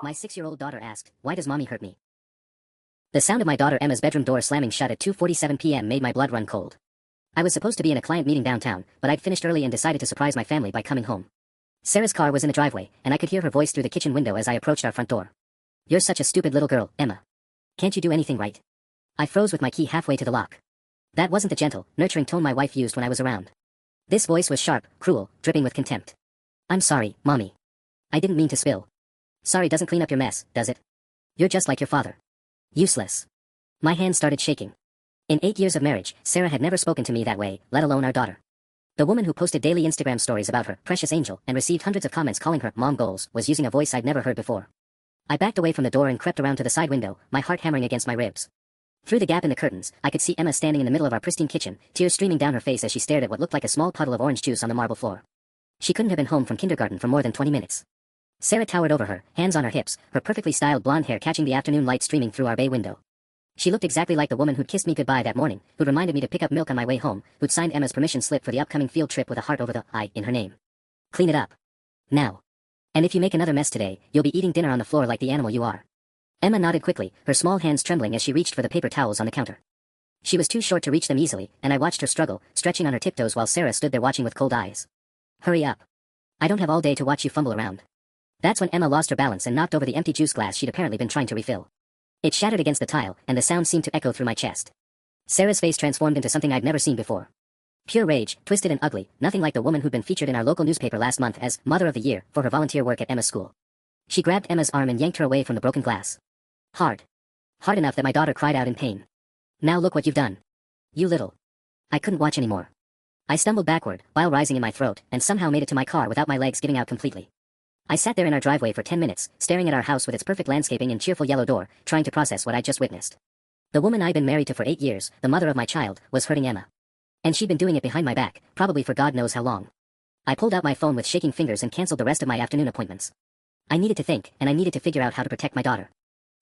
My 6-year-old daughter asked, "Why does mommy hurt me?" The sound of my daughter Emma's bedroom door slamming shut at 2:47 p.m. made my blood run cold. I was supposed to be in a client meeting downtown, but I'd finished early and decided to surprise my family by coming home. Sarah's car was in the driveway, and I could hear her voice through the kitchen window as I approached our front door. "You're such a stupid little girl, Emma. Can't you do anything right?" I froze with my key halfway to the lock. That wasn't the gentle, nurturing tone my wife used when I was around. This voice was sharp, cruel, dripping with contempt. "I'm sorry, Mommy. I didn't mean to spill." "Sorry doesn't clean up your mess, does it? You're just like your father. Useless." My hands started shaking. In 8 years of marriage, Sarah had never spoken to me that way, let alone our daughter. The woman who posted daily Instagram stories about her precious angel and received hundreds of comments calling her mom goals was using a voice I'd never heard before. I backed away from the door and crept around to the side window, my heart hammering against my ribs. Through the gap in the curtains, I could see Emma standing in the middle of our pristine kitchen, tears streaming down her face as she stared at what looked like a small puddle of orange juice on the marble floor. She couldn't have been home from kindergarten for more than 20 minutes. Sarah towered over her, hands on her hips, her perfectly styled blonde hair catching the afternoon light streaming through our bay window. She looked exactly like the woman who'd kissed me goodbye that morning, who'd reminded me to pick up milk on my way home, who'd signed Emma's permission slip for the upcoming field trip with a heart over the I in her name. "Clean it up. Now. And if you make another mess today, you'll be eating dinner on the floor like the animal you are." Emma nodded quickly, her small hands trembling as she reached for the paper towels on the counter. She was too short to reach them easily, and I watched her struggle, stretching on her tiptoes while Sarah stood there watching with cold eyes. "Hurry up. I don't have all day to watch you fumble around." That's when Emma lost her balance and knocked over the empty juice glass she'd apparently been trying to refill. It shattered against the tile, and the sound seemed to echo through my chest. Sarah's face transformed into something I'd never seen before. Pure rage, twisted and ugly, nothing like the woman who'd been featured in our local newspaper last month as Mother of the Year for her volunteer work at Emma's school. She grabbed Emma's arm and yanked her away from the broken glass. Hard. Hard enough that my daughter cried out in pain. "Now look what you've done. You little." I couldn't watch anymore. I stumbled backward, bile rising in my throat, and somehow made it to my car without my legs giving out completely. I sat there in our driveway for 10 minutes, staring at our house with its perfect landscaping and cheerful yellow door, trying to process what I'd just witnessed. The woman I'd been married to for 8 years, the mother of my child, was hurting Emma. And she'd been doing it behind my back, probably for God knows how long. I pulled out my phone with shaking fingers and canceled the rest of my afternoon appointments. I needed to think, and I needed to figure out how to protect my daughter.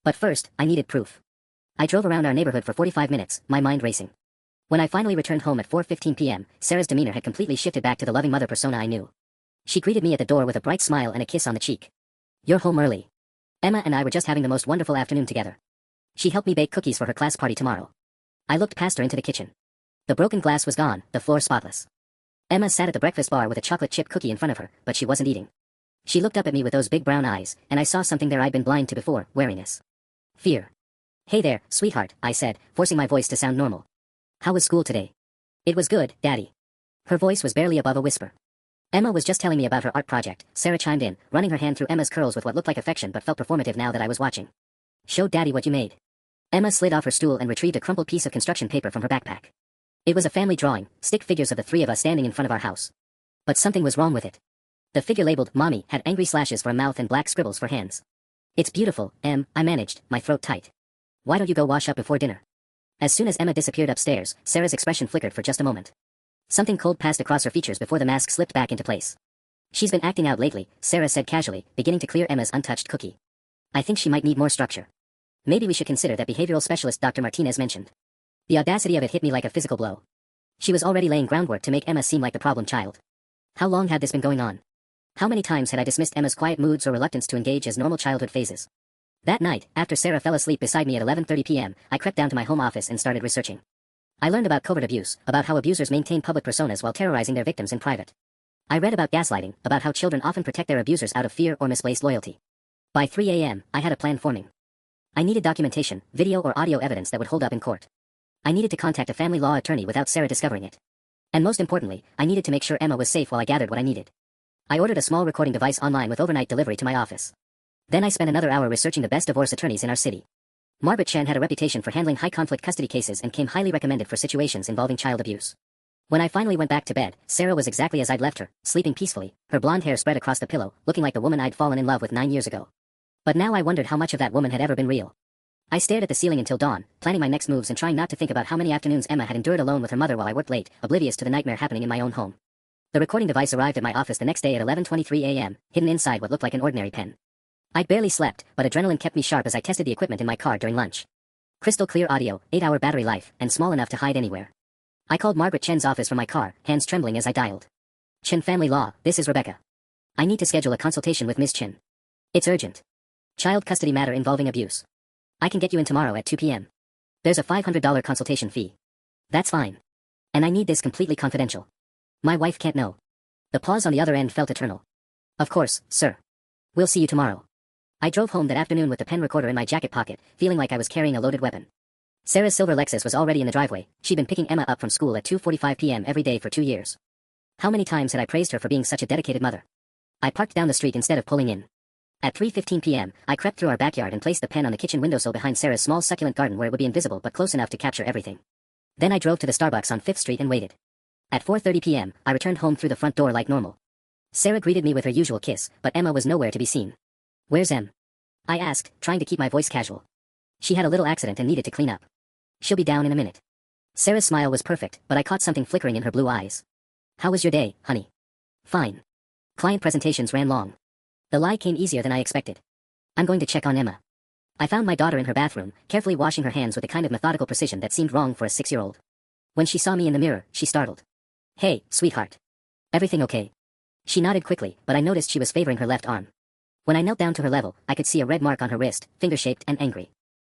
But first, I needed proof. I drove around our neighborhood for 45 minutes, my mind racing. When I finally returned home at 4:15 p.m., Sarah's demeanor had completely shifted back to the loving mother persona I knew. She greeted me at the door with a bright smile and a kiss on the cheek. "You're home early." Emma and I were just having the most wonderful afternoon together. She helped me bake cookies for her class party tomorrow. I looked past her into the kitchen. The broken glass was gone, the floor spotless. Emma sat at the breakfast bar with a chocolate chip cookie in front of her, but she wasn't eating. She looked up at me with those big brown eyes, and I saw something there I'd been blind to before, wariness. Fear. "Hey there, sweetheart," I said, forcing my voice to sound normal. "How was school today?" "It was good, Daddy." Her voice was barely above a whisper. "Emma was just telling me about her art project," Sarah chimed in, running her hand through Emma's curls with what looked like affection but felt performative now that I was watching. "Show Daddy what you made." Emma slid off her stool and retrieved a crumpled piece of construction paper from her backpack. It was a family drawing, stick figures of the three of us standing in front of our house. But something was wrong with it. The figure labeled Mommy had angry slashes for a mouth and black scribbles for hands. "It's beautiful, Em," I managed, my throat tight. "Why don't you go wash up before dinner?" As soon as Emma disappeared upstairs, Sarah's expression flickered for just a moment. Something cold passed across her features before the mask slipped back into place. "She's been acting out lately," Sarah said casually, beginning to clear Emma's untouched cookie. "I think she might need more structure. Maybe we should consider that behavioral specialist Dr. Martinez mentioned." The audacity of it hit me like a physical blow. She was already laying groundwork to make Emma seem like the problem child. How long had this been going on? How many times had I dismissed Emma's quiet moods or reluctance to engage as normal childhood phases? That night, after Sarah fell asleep beside me at 11:30 p.m., I crept down to my home office and started researching. I learned about covert abuse, about how abusers maintain public personas while terrorizing their victims in private. I read about gaslighting, about how children often protect their abusers out of fear or misplaced loyalty. By 3 a.m., I had a plan forming. I needed documentation, video or audio evidence that would hold up in court. I needed to contact a family law attorney without Sarah discovering it. And most importantly, I needed to make sure Emma was safe while I gathered what I needed. I ordered a small recording device online with overnight delivery to my office. Then I spent another hour researching the best divorce attorneys in our city. Margaret Chen had a reputation for handling high-conflict custody cases and came highly recommended for situations involving child abuse. When I finally went back to bed, Sarah was exactly as I'd left her, sleeping peacefully, her blonde hair spread across the pillow, looking like the woman I'd fallen in love with 9 years ago. But now I wondered how much of that woman had ever been real. I stared at the ceiling until dawn, planning my next moves and trying not to think about how many afternoons Emma had endured alone with her mother while I worked late, oblivious to the nightmare happening in my own home. The recording device arrived at my office the next day at 11:23 a.m., hidden inside what looked like an ordinary pen. I'd barely slept, but adrenaline kept me sharp as I tested the equipment in my car during lunch. Crystal clear audio, 8-hour battery life, and small enough to hide anywhere. I called Margaret Chen's office from my car, hands trembling as I dialed. "Chen Family Law, this is Rebecca. I need to schedule a consultation with Ms. Chen. It's urgent." Child custody matter involving abuse. I can get you in tomorrow at 2 p.m. There's a $500 consultation fee. That's fine. And I need this completely confidential. My wife can't know. The pause on the other end felt eternal. Of course, sir. We'll see you tomorrow. I drove home that afternoon with the pen recorder in my jacket pocket, feeling like I was carrying a loaded weapon. Sarah's silver Lexus was already in the driveway. She'd been picking Emma up from school at 2:45 p.m. every day for 2 years. How many times had I praised her for being such a dedicated mother? I parked down the street instead of pulling in. At 3:15 p.m., I crept through our backyard and placed the pen on the kitchen windowsill behind Sarah's small succulent garden where it would be invisible but close enough to capture everything. Then I drove to the Starbucks on 5th Street and waited. At 4:30 p.m., I returned home through the front door like normal. Sarah greeted me with her usual kiss, but Emma was nowhere to be seen. Where's Em? I asked, trying to keep my voice casual. She had a little accident and needed to clean up. She'll be down in a minute. Sarah's smile was perfect, but I caught something flickering in her blue eyes. How was your day, honey? Fine. Client presentations ran long. The lie came easier than I expected. I'm going to check on Emma. I found my daughter in her bathroom, carefully washing her hands with a kind of methodical precision that seemed wrong for a 6-year-old. When she saw me in the mirror, she startled. Hey, sweetheart. Everything okay? She nodded quickly, but I noticed she was favoring her left arm. When I knelt down to her level, I could see a red mark on her wrist, finger-shaped and angry.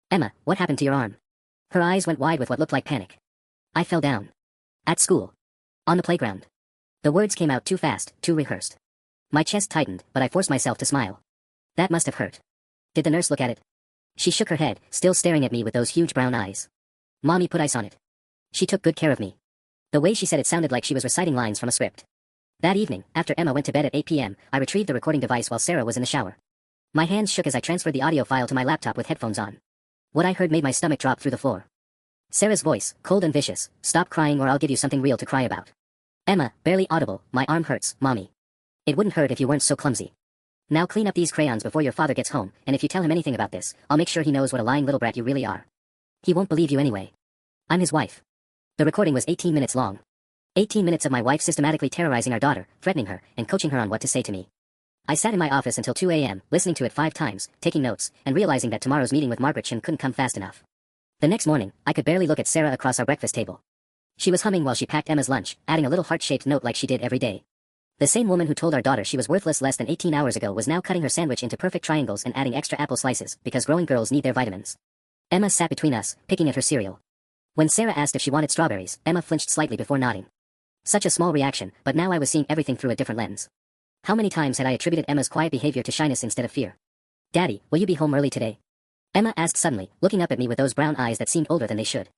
Emma, what happened to your arm? Her eyes went wide with what looked like panic. I fell down. At school. On the playground. The words came out too fast, too rehearsed. My chest tightened, but I forced myself to smile. That must have hurt. Did the nurse look at it? She shook her head, still staring at me with those huge brown eyes. Mommy put ice on it. She took good care of me. The way she said it sounded like she was reciting lines from a script. That evening, after Emma went to bed at 8 p.m., I retrieved the recording device while Sarah was in the shower. My hands shook as I transferred the audio file to my laptop with headphones on. What I heard made my stomach drop through the floor. Sarah's voice, cold and vicious. Stop crying or I'll give you something real to cry about. Emma, barely audible, my arm hurts, Mommy. It wouldn't hurt if you weren't so clumsy. Now clean up these crayons before your father gets home, and if you tell him anything about this, I'll make sure he knows what a lying little brat you really are. He won't believe you anyway. I'm his wife. The recording was 18 minutes long. 18 minutes of my wife systematically terrorizing our daughter, threatening her, and coaching her on what to say to me. I sat in my office until 2 a.m., listening to it 5 times, taking notes, and realizing that tomorrow's meeting with Margaret Chin couldn't come fast enough. The next morning, I could barely look at Sarah across our breakfast table. She was humming while she packed Emma's lunch, adding a little heart-shaped note like she did every day. The same woman who told our daughter she was worthless less than 18 hours ago was now cutting her sandwich into perfect triangles and adding extra apple slices, because growing girls need their vitamins. Emma sat between us, picking at her cereal. When Sarah asked if she wanted strawberries, Emma flinched slightly before nodding. Such a small reaction, but now I was seeing everything through a different lens. How many times had I attributed Emma's quiet behavior to shyness instead of fear? Daddy, will you be home early today? Emma asked suddenly, looking up at me with those brown eyes that seemed older than they should.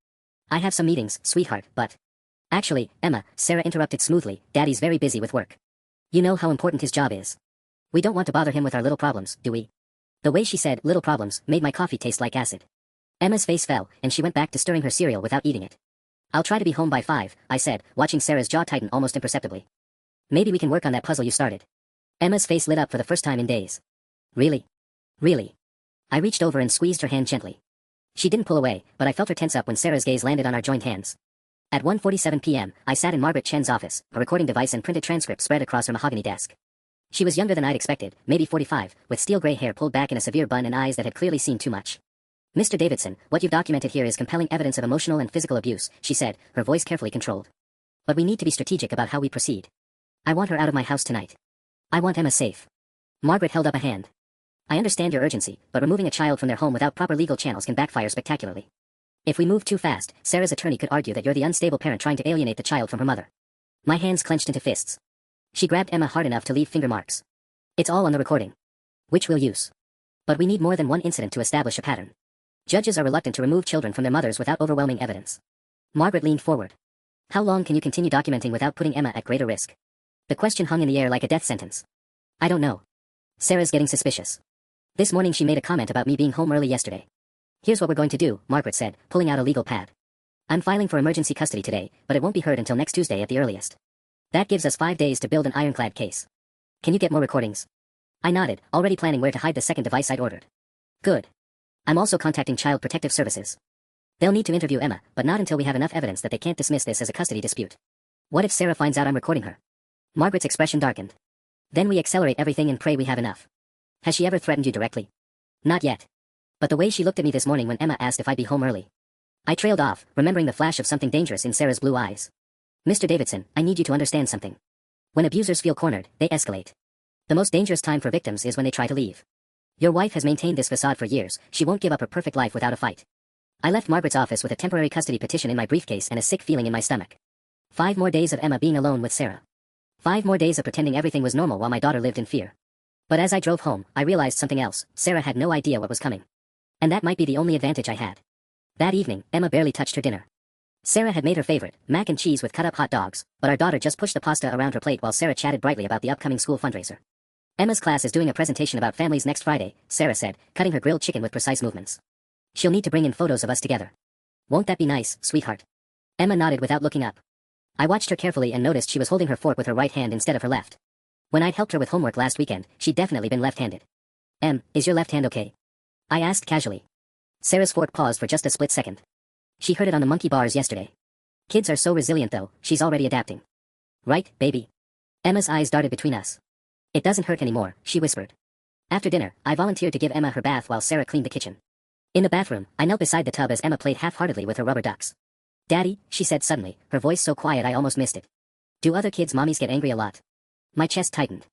I have some meetings, sweetheart, but... Actually, Emma, Sarah interrupted smoothly, Daddy's very busy with work. You know how important his job is. We don't want to bother him with our little problems, do we? The way she said, little problems, made my coffee taste like acid. Emma's face fell, and she went back to stirring her cereal without eating it. I'll try to be home by 5, I said, watching Sarah's jaw tighten almost imperceptibly. Maybe we can work on that puzzle you started. Emma's face lit up for the first time in days. Really? Really? I reached over and squeezed her hand gently. She didn't pull away, but I felt her tense up when Sarah's gaze landed on our joined hands. At 1:47 p.m., I sat in Margaret Chen's office, a recording device and printed transcript spread across her mahogany desk. She was younger than I'd expected, maybe 45, with steel-gray hair pulled back in a severe bun and eyes that had clearly seen too much. Mr. Davidson, what you've documented here is compelling evidence of emotional and physical abuse, she said, her voice carefully controlled. But we need to be strategic about how we proceed. I want her out of my house tonight. I want Emma safe. Margaret held up a hand. I understand your urgency, but removing a child from their home without proper legal channels can backfire spectacularly. If we move too fast, Sarah's attorney could argue that you're the unstable parent trying to alienate the child from her mother. My hands clenched into fists. She grabbed Emma hard enough to leave finger marks. It's all on the recording. Which we'll use. But we need more than one incident to establish a pattern. Judges are reluctant to remove children from their mothers without overwhelming evidence. Margaret leaned forward. How long can you continue documenting without putting Emma at greater risk? The question hung in the air like a death sentence. I don't know. Sarah's getting suspicious. This morning she made a comment about me being home early yesterday. Here's what we're going to do, Margaret said, pulling out a legal pad. I'm filing for emergency custody today, but it won't be heard until next Tuesday at the earliest. That gives us 5 days to build an ironclad case. Can you get more recordings? I nodded, already planning where to hide the second device I'd ordered. Good. I'm also contacting Child Protective Services. They'll need to interview Emma, but not until we have enough evidence that they can't dismiss this as a custody dispute. What if Sarah finds out I'm recording her? Margaret's expression darkened. Then we accelerate everything and pray we have enough. Has she ever threatened you directly? Not yet. But the way she looked at me this morning when Emma asked if I'd be home early. I trailed off, remembering the flash of something dangerous in Sarah's blue eyes. Mr. Davidson, I need you to understand something. When abusers feel cornered, they escalate. The most dangerous time for victims is when they try to leave. Your wife has maintained this facade for years, she won't give up her perfect life without a fight. I left Margaret's office with a temporary custody petition in my briefcase and a sick feeling in my stomach. 5 more days of Emma being alone with Sarah. 5 more days of pretending everything was normal while my daughter lived in fear. But as I drove home, I realized something else. Sarah had no idea what was coming. And that might be the only advantage I had. That evening, Emma barely touched her dinner. Sarah had made her favorite, mac and cheese with cut-up hot dogs, but our daughter just pushed the pasta around her plate while Sarah chatted brightly about the upcoming school fundraiser. Emma's class is doing a presentation about families next Friday, Sarah said, cutting her grilled chicken with precise movements. She'll need to bring in photos of us together. Won't that be nice, sweetheart? Emma nodded without looking up. I watched her carefully and noticed she was holding her fork with her right hand instead of her left. When I'd helped her with homework last weekend, she'd definitely been left-handed. Is your left hand okay? I asked casually. Sarah's fork paused for just a split second. She heard it on the monkey bars yesterday. Kids are so resilient though, she's already adapting. Right, baby? Emma's eyes darted between us. It doesn't hurt anymore, she whispered. After dinner, I volunteered to give Emma her bath while Sarah cleaned the kitchen. In the bathroom, I knelt beside the tub as Emma played half-heartedly with her rubber ducks. Daddy, she said suddenly, her voice so quiet I almost missed it. Do other kids' mommies get angry a lot? My chest tightened.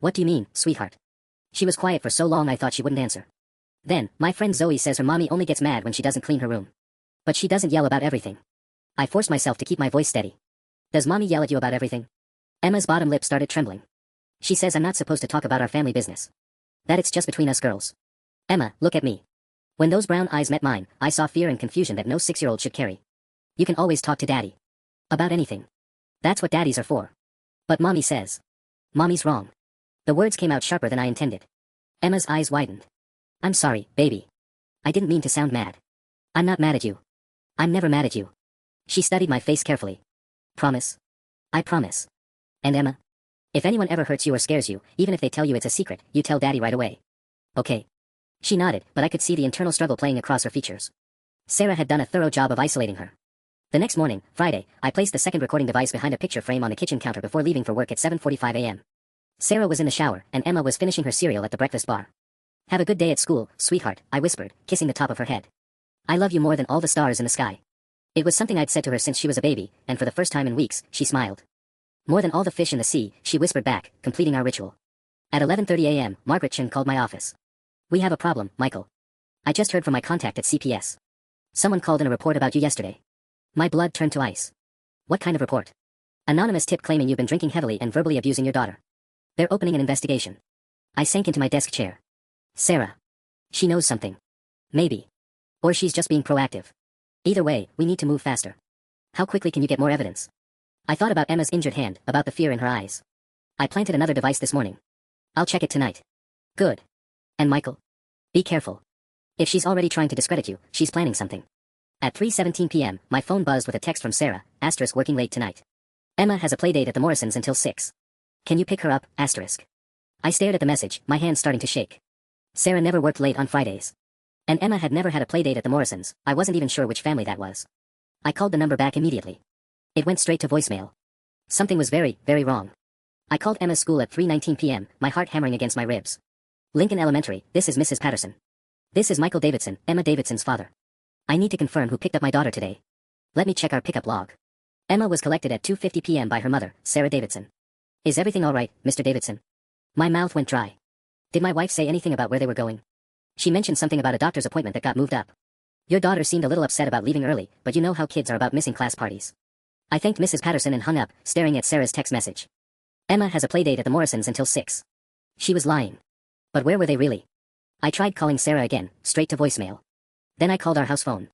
What do you mean, sweetheart? She was quiet for so long I thought she wouldn't answer. Then, my friend Zoe says her mommy only gets mad when she doesn't clean her room. But she doesn't yell about everything. I forced myself to keep my voice steady. Does mommy yell at you about everything? Emma's bottom lip started trembling. She says I'm not supposed to talk about our family business. That it's just between us girls. Emma, look at me. When those brown eyes met mine, I saw fear and confusion that no 6-year-old should carry. You can always talk to Daddy. About anything. That's what daddies are for. But Mommy says. Mommy's wrong. The words came out sharper than I intended. Emma's eyes widened. I'm sorry, baby. I didn't mean to sound mad. I'm not mad at you. I'm never mad at you. She studied my face carefully. Promise? I promise. And Emma? If anyone ever hurts you or scares you, even if they tell you it's a secret, you tell Daddy right away. Okay. She nodded, but I could see the internal struggle playing across her features. Sarah had done a thorough job of isolating her. The next morning, Friday, I placed the second recording device behind a picture frame on the kitchen counter before leaving for work at 7:45 a.m. Sarah was in the shower, and Emma was finishing her cereal at the breakfast bar. Have a good day at school, sweetheart, I whispered, kissing the top of her head. I love you more than all the stars in the sky. It was something I'd said to her since she was a baby, and for the first time in weeks, she smiled. More than all the fish in the sea, she whispered back, completing our ritual. At 11:30 a.m., Margaret Chen called my office. We have a problem, Michael. I just heard from my contact at CPS. Someone called in a report about you yesterday. My blood turned to ice. What kind of report? Anonymous tip claiming you've been drinking heavily and verbally abusing your daughter. They're opening an investigation. I sank into my desk chair. Sarah. She knows something. Maybe. Or she's just being proactive. Either way, we need to move faster. How quickly can you get more evidence? I thought about Emma's injured hand, about the fear in her eyes. I planted another device this morning. I'll check it tonight. Good. And Michael? Be careful. If she's already trying to discredit you, she's planning something. At 3:17 p.m., my phone buzzed with a text from Sarah, asterisk working late tonight. Emma has a playdate at the Morrisons until 6. Can you pick her up, asterisk? I stared at the message, my hand starting to shake. Sarah never worked late on Fridays. And Emma had never had a playdate at the Morrisons, I wasn't even sure which family that was. I called the number back immediately. It went straight to voicemail. Something was very, very wrong. I called Emma's school at 3:19 p.m., my heart hammering against my ribs. Lincoln Elementary, this is Mrs. Patterson. This is Michael Davidson, Emma Davidson's father. I need to confirm who picked up my daughter today. Let me check our pickup log. Emma was collected at 2:50 p.m. by her mother, Sarah Davidson. Is everything all right, Mr. Davidson? My mouth went dry. Did my wife say anything about where they were going? She mentioned something about a doctor's appointment that got moved up. Your daughter seemed a little upset about leaving early, but you know how kids are about missing class parties. I thanked Mrs. Patterson and hung up, staring at Sarah's text message. Emma has a playdate at the Morrisons until 6. She was lying. But where were they really? I tried calling Sarah again, straight to voicemail. Then I called our house phone.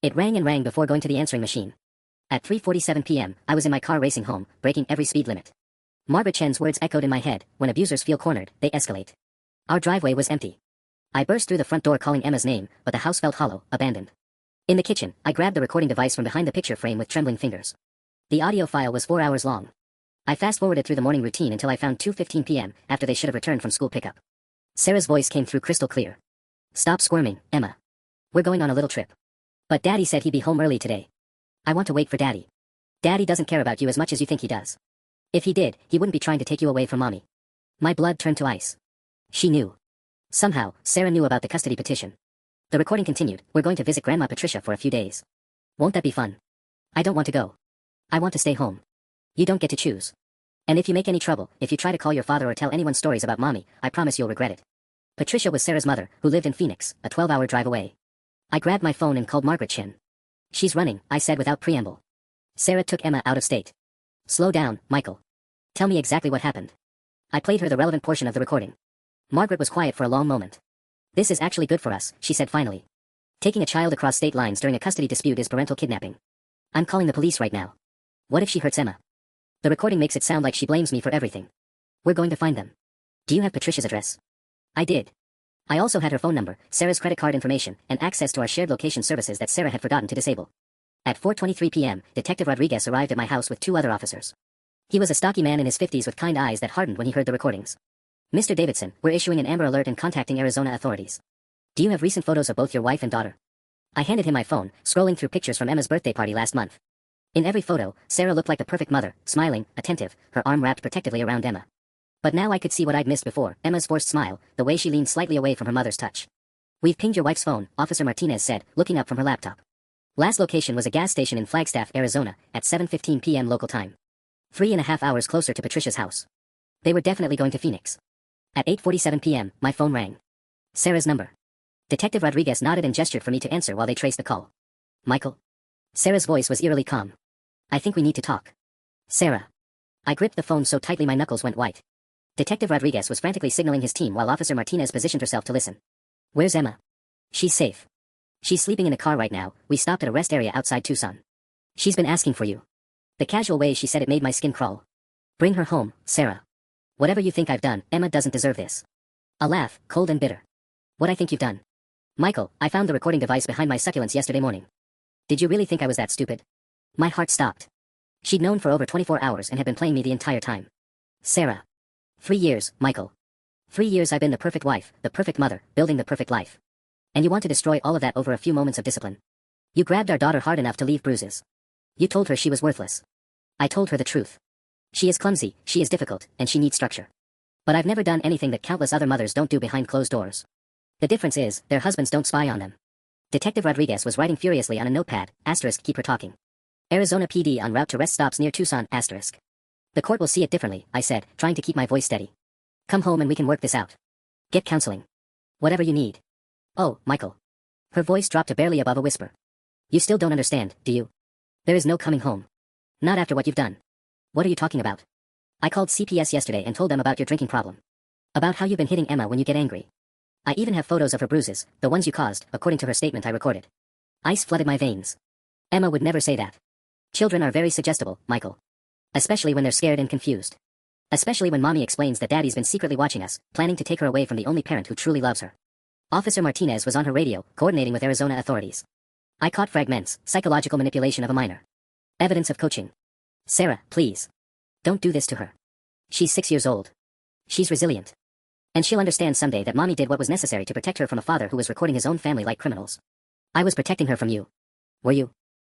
It rang and rang before going to the answering machine. At 3:47 p.m., I was in my car racing home, breaking every speed limit. Margaret Chen's words echoed in my head, when abusers feel cornered, they escalate. Our driveway was empty. I burst through the front door calling Emma's name, but the house felt hollow, abandoned. In the kitchen, I grabbed the recording device from behind the picture frame with trembling fingers. The audio file was 4 hours long. I fast-forwarded through the morning routine until I found 2:15 p.m., after they should have returned from school pickup. Sarah's voice came through crystal clear. Stop squirming, Emma. We're going on a little trip. But Daddy said he'd be home early today. I want to wait for Daddy. Daddy doesn't care about you as much as you think he does. If he did, he wouldn't be trying to take you away from Mommy. My blood turned to ice. She knew. Somehow, Sarah knew about the custody petition. The recording continued, we're going to visit Grandma Patricia for a few days. Won't that be fun? I don't want to go. I want to stay home. You don't get to choose. And if you make any trouble, if you try to call your father or tell anyone stories about Mommy, I promise you'll regret it. Patricia was Sarah's mother, who lived in Phoenix, a 12-hour drive away. I grabbed my phone and called Margaret Chin. She's running, I said without preamble. Sarah took Emma out of state. Slow down, Michael. Tell me exactly what happened. I played her the relevant portion of the recording. Margaret was quiet for a long moment. This is actually good for us, she said finally. Taking a child across state lines during a custody dispute is parental kidnapping. I'm calling the police right now. What if she hurts Emma? The recording makes it sound like she blames me for everything. We're going to find them. Do you have Patricia's address? I did. I also had her phone number, Sarah's credit card information, and access to our shared location services that Sarah had forgotten to disable. At 4:23 p.m., Detective Rodriguez arrived at my house with 2 other officers. He was a stocky man in his 50s with kind eyes that hardened when he heard the recordings. Mr. Davidson, we're issuing an Amber Alert and contacting Arizona authorities. Do you have recent photos of both your wife and daughter? I handed him my phone, scrolling through pictures from Emma's birthday party last month. In every photo, Sarah looked like the perfect mother, smiling, attentive, her arm wrapped protectively around Emma. But now I could see what I'd missed before, Emma's forced smile, the way she leaned slightly away from her mother's touch. We've pinged your wife's phone, Officer Martinez said, looking up from her laptop. Last location was a gas station in Flagstaff, Arizona, at 7:15 p.m. local time. 3.5 hours closer to Patricia's house. They were definitely going to Phoenix. At 8:47 p.m., my phone rang. Sarah's number. Detective Rodriguez nodded and gestured for me to answer while they traced the call. Michael? Sarah's voice was eerily calm. I think we need to talk. Sarah. I gripped the phone so tightly my knuckles went white. Detective Rodriguez was frantically signaling his team while Officer Martinez positioned herself to listen. Where's Emma? She's safe. She's sleeping in a car right now. We stopped at a rest area outside Tucson. She's been asking for you. The casual way she said it made my skin crawl. Bring her home, Sarah. Whatever you think I've done, Emma doesn't deserve this. A laugh, cold and bitter. What I think you've done. Michael, I found the recording device behind my succulents yesterday morning. Did you really think I was that stupid? My heart stopped. She'd known for over 24 hours and had been playing me the entire time. Sarah. 3 years, Michael. 3 years I've been the perfect wife, the perfect mother, building the perfect life. And you want to destroy all of that over a few moments of discipline. You grabbed our daughter hard enough to leave bruises. You told her she was worthless. I told her the truth. She is clumsy, she is difficult, and she needs structure. But I've never done anything that countless other mothers don't do behind closed doors. The difference is, their husbands don't spy on them. Detective Rodriguez was writing furiously on a notepad, *, keep her talking. Arizona PD en route to rest stops near Tucson, *. The court will see it differently, I said, trying to keep my voice steady. Come home and we can work this out. Get counseling. Whatever you need. Oh, Michael. Her voice dropped to barely above a whisper. You still don't understand, do you? There is no coming home. Not after what you've done. What are you talking about? I called CPS yesterday and told them about your drinking problem. About how you've been hitting Emma when you get angry. I even have photos of her bruises, the ones you caused, according to her statement I recorded. Ice flooded my veins. Emma would never say that. Children are very suggestible, Michael. Especially when they're scared and confused. Especially when mommy explains that daddy's been secretly watching us, planning to take her away from the only parent who truly loves her. Officer Martinez was on her radio, coordinating with Arizona authorities. I caught fragments, psychological manipulation of a minor. Evidence of coaching. Sarah, please. Don't do this to her. She's 6 years old. She's resilient. And she'll understand someday that mommy did what was necessary to protect her from a father who was recording his own family like criminals. I was protecting her from you. Were you?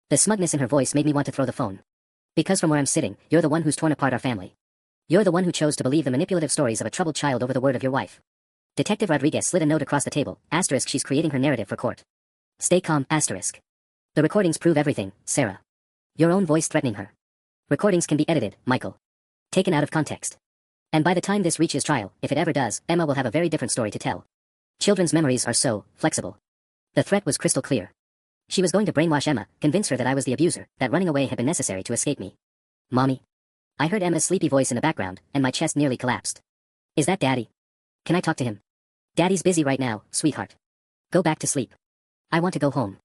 The smugness in her voice made me want to throw the phone. Because from where I'm sitting, you're the one who's torn apart our family. You're the one who chose to believe the manipulative stories of a troubled child over the word of your wife. Detective Rodriguez slid a note across the table, *, she's creating her narrative for court. Stay calm, *. The recordings prove everything, Sarah. Your own voice threatening her. Recordings can be edited, Michael. Taken out of context. And by the time this reaches trial, if it ever does, Emma will have a very different story to tell. Children's memories are so flexible. The threat was crystal clear. She was going to brainwash Emma, convince her that I was the abuser, that running away had been necessary to escape me. Mommy? I heard Emma's sleepy voice in the background, and my chest nearly collapsed. Is that Daddy? Can I talk to him? Daddy's busy right now, sweetheart. Go back to sleep. I want to go home.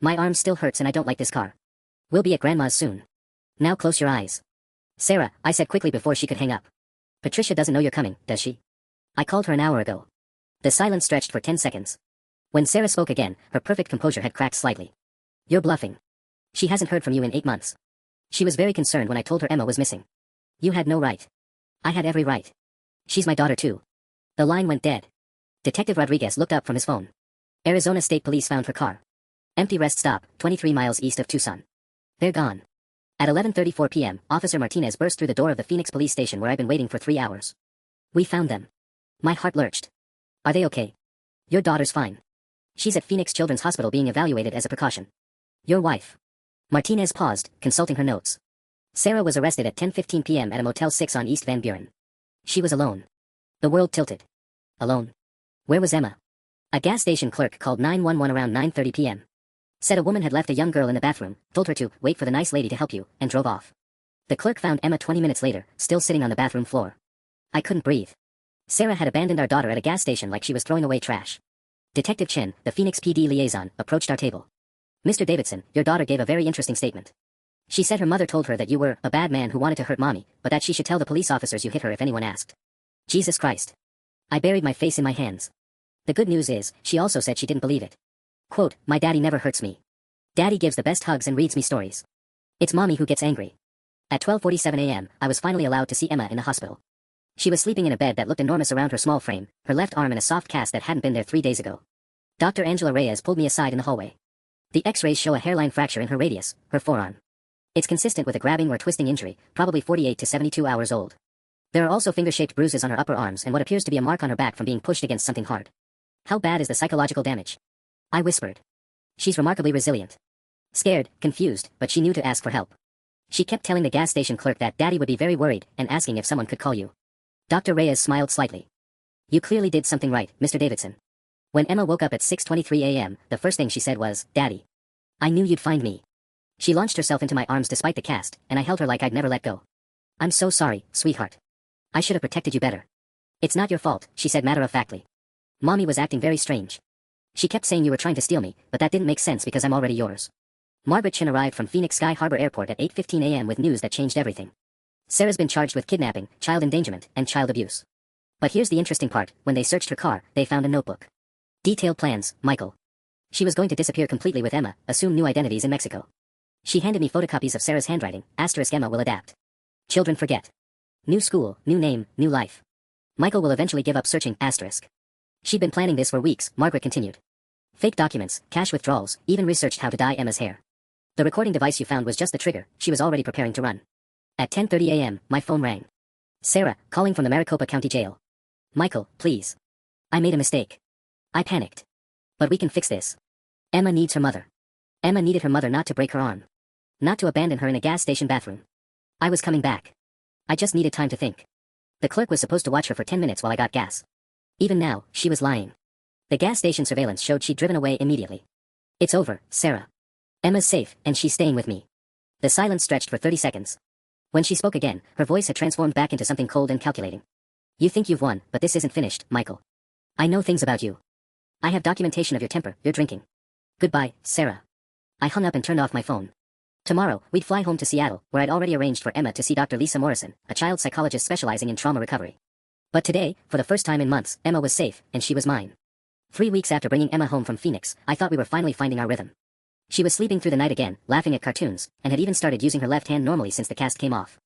My arm still hurts and I don't like this car. We'll be at Grandma's soon. Now close your eyes. Sarah, I said quickly before she could hang up. Patricia doesn't know you're coming, does she? I called her an hour ago. The silence stretched for 10 seconds. When Sarah spoke again, her perfect composure had cracked slightly. You're bluffing. She hasn't heard from you in 8 months. She was very concerned when I told her Emma was missing. You had no right. I had every right. She's my daughter too. The line went dead. Detective Rodriguez looked up from his phone. Arizona State Police found her car. Empty rest stop, 23 miles east of Tucson. They're gone. At 11:34 p.m., Officer Martinez burst through the door of the Phoenix police station where I'd been waiting for 3 hours. We found them. My heart lurched. Are they okay? Your daughter's fine. She's at Phoenix Children's Hospital being evaluated as a precaution. Your wife. Martinez paused, consulting her notes. Sarah was arrested at 10:15 p.m. at a Motel 6 on East Van Buren. She was alone. The world tilted. Alone. Where was Emma? A gas station clerk called 911 around 9:30 p.m. Said a woman had left a young girl in the bathroom, told her to wait for the nice lady to help you, and drove off. The clerk found Emma 20 minutes later, still sitting on the bathroom floor. I couldn't breathe. Sarah had abandoned our daughter at a gas station like she was throwing away trash. Detective Chen, the Phoenix PD liaison, approached our table. Mr. Davidson, your daughter gave a very interesting statement. She said her mother told her that you were a bad man who wanted to hurt mommy, but that she should tell the police officers you hit her if anyone asked. Jesus Christ. I buried my face in my hands. The good news is, she also said she didn't believe it. Quote, my daddy never hurts me. Daddy gives the best hugs and reads me stories. It's mommy who gets angry. At 12:47 a.m., I was finally allowed to see Emma in the hospital. She was sleeping in a bed that looked enormous around her small frame, her left arm in a soft cast that hadn't been there 3 days ago. Dr. Angela Reyes pulled me aside in the hallway. The x-rays show a hairline fracture in her radius, her forearm. It's consistent with a grabbing or twisting injury, probably 48 to 72 hours old. There are also finger-shaped bruises on her upper arms and what appears to be a mark on her back from being pushed against something hard. How bad is the psychological damage? I whispered. She's remarkably resilient. Scared, confused, but she knew to ask for help. She kept telling the gas station clerk that Daddy would be very worried and asking if someone could call you. Dr. Reyes smiled slightly. You clearly did something right, Mr. Davidson. When Emma woke up at 6:23 a.m., the first thing she said was, Daddy. I knew you'd find me. She launched herself into my arms despite the cast, and I held her like I'd never let go. I'm so sorry, sweetheart. I should have protected you better. It's not your fault, she said matter-of-factly. Mommy was acting very strange. She kept saying you were trying to steal me, but that didn't make sense because I'm already yours. Margaret Chin arrived from Phoenix Sky Harbor Airport at 8:15 a.m. with news that changed everything. Sarah's been charged with kidnapping, child endangerment, and child abuse. But here's the interesting part, when they searched her car, they found a notebook. Detailed plans, Michael. She was going to disappear completely with Emma, assume new identities in Mexico. She handed me photocopies of Sarah's handwriting, asterisk Emma will adapt. Children forget. New school, new name, new life. Michael will eventually give up searching, asterisk. She'd been planning this for weeks, Margaret continued. Fake documents, cash withdrawals, even researched how to dye Emma's hair. The recording device you found was just the trigger, she was already preparing to run. At 10:30 a.m., my phone rang. Sarah, calling from the Maricopa County Jail. Michael, please. I made a mistake. I panicked. But we can fix this. Emma needs her mother. Emma needed her mother not to break her arm. Not to abandon her in a gas station bathroom. I was coming back. I just needed time to think. The clerk was supposed to watch her for 10 minutes while I got gas. Even now, she was lying. The gas station surveillance showed she'd driven away immediately. It's over, Sarah. Emma's safe, and she's staying with me. The silence stretched for 30 seconds. When she spoke again, her voice had transformed back into something cold and calculating. You think you've won, but this isn't finished, Michael. I know things about you. I have documentation of your temper, your drinking. Goodbye, Sarah. I hung up and turned off my phone. Tomorrow, we'd fly home to Seattle, where I'd already arranged for Emma to see Dr. Lisa Morrison, a child psychologist specializing in trauma recovery. But today, for the first time in months, Emma was safe, and she was mine. 3 weeks after bringing Emma home from Phoenix, I thought we were finally finding our rhythm. She was sleeping through the night again, laughing at cartoons, and had even started using her left hand normally since the cast came off.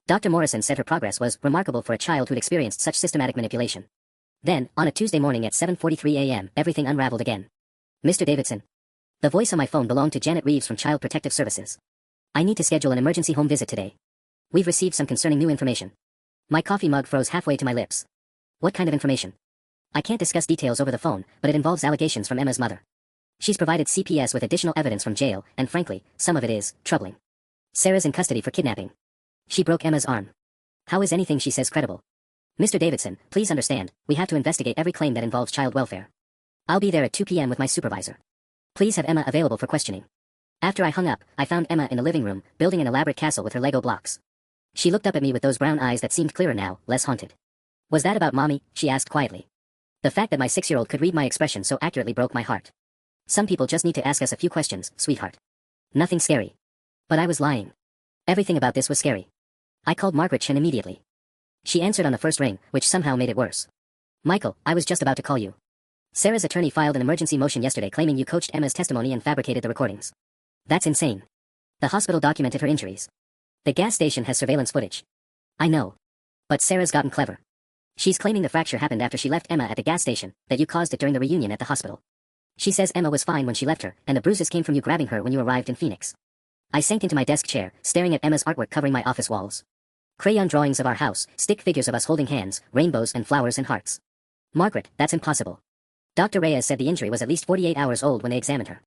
Dr. Morrison said her progress was remarkable for a child who'd experienced such systematic manipulation. Then, on a Tuesday morning at 7:43 a.m., everything unraveled again. Mr. Davidson. The voice on my phone belonged to Janet Reeves from Child Protective Services. I need to schedule an emergency home visit today. We've received some concerning new information. My coffee mug froze halfway to my lips. What kind of information? I can't discuss details over the phone, but it involves allegations from Emma's mother. She's provided CPS with additional evidence from jail, and frankly, some of it is troubling. Sarah's in custody for kidnapping. She broke Emma's arm. How is anything she says credible? Mr. Davidson, please understand, we have to investigate every claim that involves child welfare. I'll be there at 2 p.m. with my supervisor. Please have Emma available for questioning. After I hung up, I found Emma in the living room, building an elaborate castle with her Lego blocks. She looked up at me with those brown eyes that seemed clearer now, less haunted. Was that about mommy? She asked quietly. The fact that my 6-year-old could read my expression so accurately broke my heart. Some people just need to ask us a few questions, sweetheart. Nothing scary. But I was lying. Everything about this was scary. I called Margaret Chin immediately. She answered on the first ring, which somehow made it worse. Michael, I was just about to call you. Sarah's attorney filed an emergency motion yesterday claiming you coached Emma's testimony and fabricated the recordings. That's insane. The hospital documented her injuries. The gas station has surveillance footage. I know. But Sarah's gotten clever. She's claiming the fracture happened after she left Emma at the gas station, that you caused it during the reunion at the hospital. She says Emma was fine when she left her, and the bruises came from you grabbing her when you arrived in Phoenix. I sank into my desk chair, staring at Emma's artwork covering my office walls. Crayon drawings of our house, stick figures of us holding hands, rainbows and flowers and hearts. Margaret, that's impossible. Dr. Reyes said the injury was at least 48 hours old when they examined her.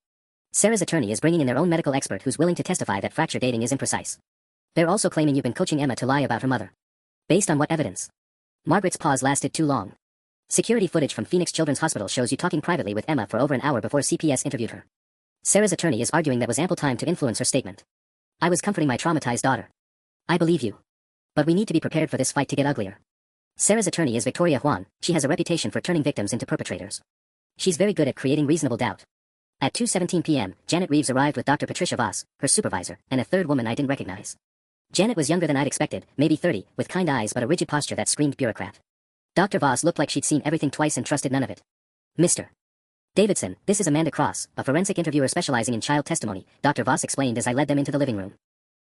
Sarah's attorney is bringing in their own medical expert who's willing to testify that fracture dating is imprecise. They're also claiming you've been coaching Emma to lie about her mother. Based on what evidence? Margaret's pause lasted too long. Security footage from Phoenix Children's Hospital shows you talking privately with Emma for over an hour before CPS interviewed her. Sarah's attorney is arguing that was ample time to influence her statement. I was comforting my traumatized daughter. I believe you. But we need to be prepared for this fight to get uglier. Sarah's attorney is Victoria Juan. She has a reputation for turning victims into perpetrators. She's very good at creating reasonable doubt. At 2:17 p.m., Janet Reeves arrived with Dr. Patricia Voss, her supervisor, and a third woman I didn't recognize. Janet was younger than I'd expected, maybe 30, with kind eyes but a rigid posture that screamed bureaucrat. Dr. Voss looked like she'd seen everything twice and trusted none of it. Mr. Davidson, this is Amanda Cross, a forensic interviewer specializing in child testimony, Dr. Voss explained as I led them into the living room.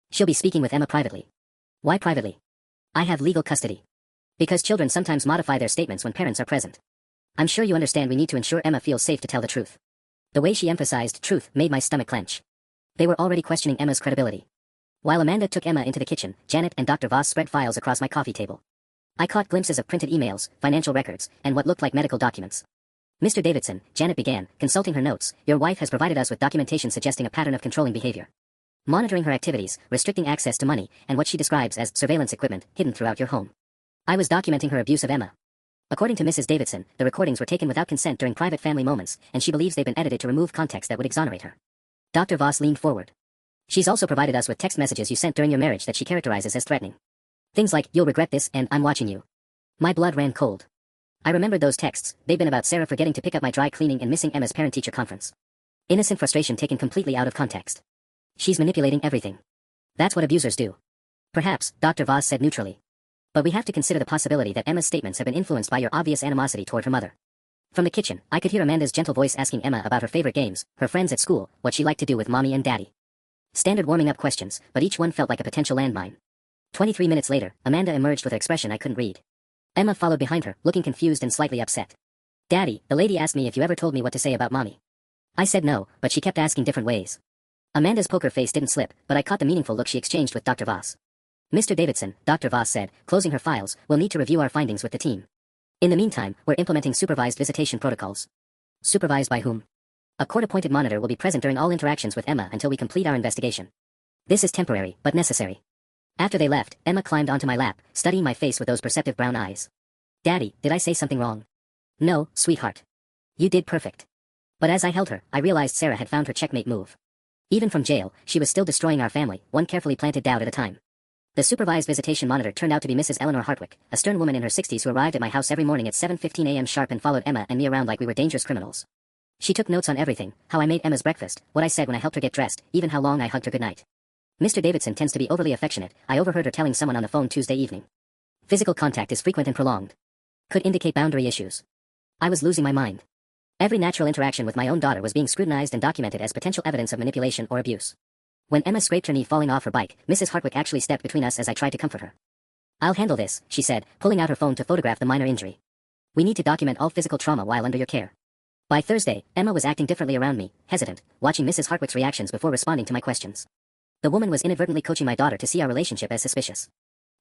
She'll be speaking with Emma privately. Why privately? I have legal custody. Because children sometimes modify their statements when parents are present. I'm sure you understand we need to ensure Emma feels safe to tell the truth. The way she emphasized truth made my stomach clench. They were already questioning Emma's credibility. While Amanda took Emma into the kitchen, Janet and Dr. Voss spread files across my coffee table. I caught glimpses of printed emails, financial records, and what looked like medical documents. Mr. Davidson, Janet began, consulting her notes, your wife has provided us with documentation suggesting a pattern of controlling behavior. Monitoring her activities, restricting access to money, and what she describes as surveillance equipment hidden throughout your home. I was documenting her abuse of Emma. According to Mrs. Davidson, the recordings were taken without consent during private family moments, and she believes they've been edited to remove context that would exonerate her. Dr. Voss leaned forward. She's also provided us with text messages you sent during your marriage that she characterizes as threatening. Things like, you'll regret this and I'm watching you. My blood ran cold. I remembered those texts. They'd been about Sarah forgetting to pick up my dry cleaning and missing Emma's parent-teacher conference. Innocent frustration taken completely out of context. She's manipulating everything. That's what abusers do. Perhaps, Dr. Voss said neutrally. But we have to consider the possibility that Emma's statements have been influenced by your obvious animosity toward her mother. From the kitchen, I could hear Amanda's gentle voice asking Emma about her favorite games, her friends at school, what she liked to do with mommy and daddy. Standard warming up questions, but each one felt like a potential landmine. 23 minutes later, Amanda emerged with an expression I couldn't read. Emma followed behind her, looking confused and slightly upset. Daddy, the lady asked me if you ever told me what to say about mommy. I said no, but she kept asking different ways. Amanda's poker face didn't slip, but I caught the meaningful look she exchanged with Dr. Voss. Mr. Davidson, Dr. Voss said, closing her files, we'll need to review our findings with the team. In the meantime, we're implementing supervised visitation protocols. Supervised by whom? A court-appointed monitor will be present during all interactions with Emma until we complete our investigation. This is temporary, but necessary. After they left, Emma climbed onto my lap, studying my face with those perceptive brown eyes. Daddy, did I say something wrong? No, sweetheart. You did perfect. But as I held her, I realized Sarah had found her checkmate move. Even from jail, she was still destroying our family, one carefully planted doubt at a time. The supervised visitation monitor turned out to be Mrs. Eleanor Hartwick, a stern woman in her 60s who arrived at my house every morning at 7:15 a.m. sharp and followed Emma and me around like we were dangerous criminals. She took notes on everything, how I made Emma's breakfast, what I said when I helped her get dressed, even how long I hugged her goodnight. Mr. Davidson tends to be overly affectionate. I overheard her telling someone on the phone Tuesday evening. Physical contact is frequent and prolonged. Could indicate boundary issues. I was losing my mind. Every natural interaction with my own daughter was being scrutinized and documented as potential evidence of manipulation or abuse. When Emma scraped her knee falling off her bike, Mrs. Hartwick actually stepped between us as I tried to comfort her. I'll handle this, she said, pulling out her phone to photograph the minor injury. We need to document all physical trauma while under your care. By Thursday, Emma was acting differently around me, hesitant, watching Mrs. Hartwick's reactions before responding to my questions. The woman was inadvertently coaching my daughter to see our relationship as suspicious.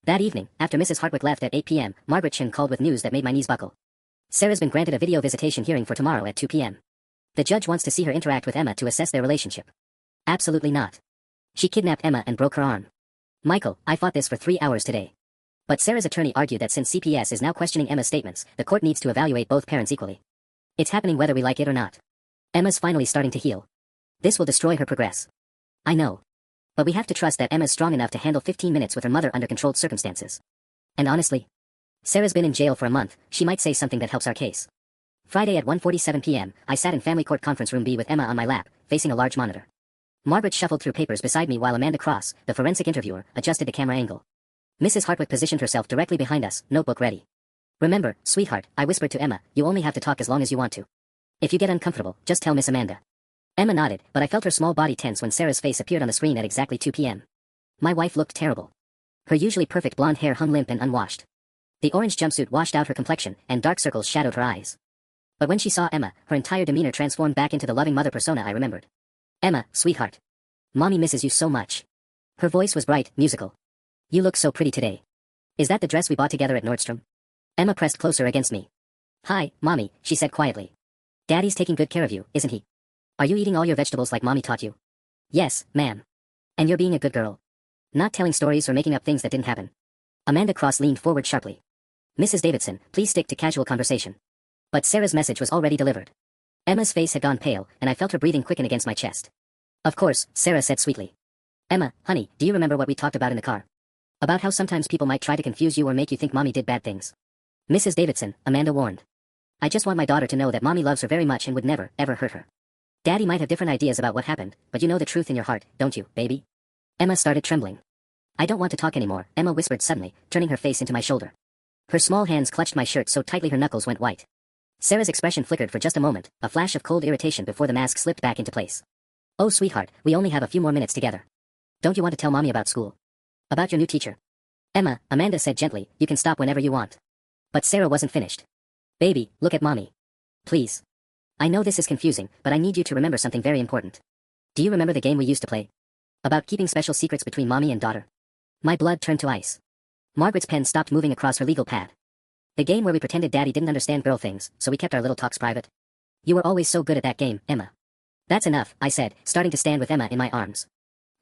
That evening, after Mrs. Hartwick left at 8 p.m., Margaret Chin called with news that made my knees buckle. Sarah's been granted a video visitation hearing for tomorrow at 2 p.m. The judge wants to see her interact with Emma to assess their relationship. Absolutely not. She kidnapped Emma and broke her arm. Michael, I fought this for 3 hours today. But Sarah's attorney argued that since CPS is now questioning Emma's statements, the court needs to evaluate both parents equally. It's happening whether we like it or not. Emma's finally starting to heal. This will destroy her progress. I know. But we have to trust that Emma's strong enough to handle 15 minutes with her mother under controlled circumstances. And honestly, Sarah's been in jail for a month, she might say something that helps our case. Friday at 1:47 p.m., I sat in family court conference room B with Emma on my lap, facing a large monitor. Margaret shuffled through papers beside me while Amanda Cross, the forensic interviewer, adjusted the camera angle. Mrs. Hartwick positioned herself directly behind us, notebook ready. Remember, sweetheart, I whispered to Emma, you only have to talk as long as you want to. If you get uncomfortable, just tell Miss Amanda. Emma nodded, but I felt her small body tense when Sarah's face appeared on the screen at exactly 2 p.m. My wife looked terrible. Her usually perfect blonde hair hung limp and unwashed. The orange jumpsuit washed out her complexion, and dark circles shadowed her eyes. But when she saw Emma, her entire demeanor transformed back into the loving mother persona I remembered. Emma, sweetheart. Mommy misses you so much. Her voice was bright, musical. You look so pretty today. Is that the dress we bought together at Nordstrom? Emma pressed closer against me. Hi, Mommy, she said quietly. Daddy's taking good care of you, isn't he? Are you eating all your vegetables like Mommy taught you? Yes, ma'am. And you're being a good girl. Not telling stories or making up things that didn't happen. Amanda Cross leaned forward sharply. Mrs. Davidson, please stick to casual conversation. But Sarah's message was already delivered. Emma's face had gone pale, and I felt her breathing quicken against my chest. Of course, Sarah said sweetly. Emma, honey, do you remember what we talked about in the car? About how sometimes people might try to confuse you or make you think mommy did bad things. Mrs. Davidson, Amanda warned. I just want my daughter to know that mommy loves her very much and would never, ever hurt her. Daddy might have different ideas about what happened, but you know the truth in your heart, don't you, baby? Emma started trembling. I don't want to talk anymore, Emma whispered suddenly, turning her face into my shoulder. Her small hands clutched my shirt so tightly her knuckles went white. Sarah's expression flickered for just a moment, a flash of cold irritation before the mask slipped back into place. Oh sweetheart, we only have a few more minutes together. Don't you want to tell mommy about school? About your new teacher? Emma, Amanda said gently, you can stop whenever you want. But Sarah wasn't finished. Baby, look at mommy. Please. I know this is confusing, but I need you to remember something very important. Do you remember the game we used to play? About keeping special secrets between mommy and daughter? My blood turned to ice. Margaret's pen stopped moving across her legal pad. The game where we pretended Daddy didn't understand girl things, so we kept our little talks private. You were always so good at that game, Emma. That's enough, I said, starting to stand with Emma in my arms.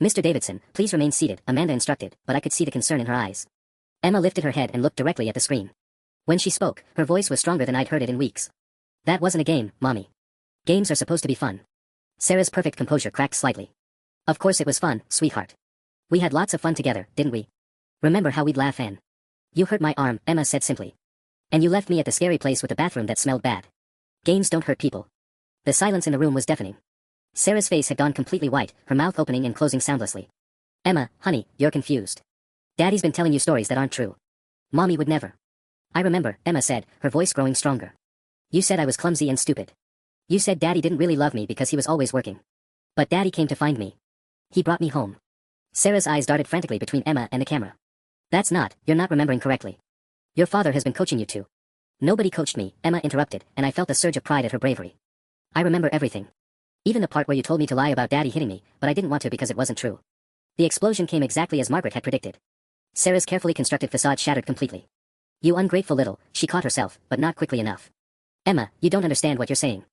Mr. Davidson, please remain seated, Amanda instructed, but I could see the concern in her eyes. Emma lifted her head and looked directly at the screen. When she spoke, her voice was stronger than I'd heard it in weeks. That wasn't a game, Mommy. Games are supposed to be fun. Sarah's perfect composure cracked slightly. Of course it was fun, sweetheart. We had lots of fun together, didn't we? Remember how we'd laugh and... You hurt my arm, Emma said simply. And you left me at the scary place with the bathroom that smelled bad. Games don't hurt people. The silence in the room was deafening. Sarah's face had gone completely white, her mouth opening and closing soundlessly. Emma, honey, you're confused. Daddy's been telling you stories that aren't true. Mommy would never. I remember, Emma said, her voice growing stronger. You said I was clumsy and stupid. You said Daddy didn't really love me because he was always working. But Daddy came to find me. He brought me home. Sarah's eyes darted frantically between Emma and the camera. You're not remembering correctly. Your father has been coaching you too. Nobody coached me, Emma interrupted, and I felt a surge of pride at her bravery. I remember everything. Even the part where you told me to lie about Daddy hitting me, but I didn't want to because it wasn't true. The explosion came exactly as Margaret had predicted. Sarah's carefully constructed facade shattered completely. You ungrateful little, she caught herself, but not quickly enough. Emma, you don't understand what you're saying.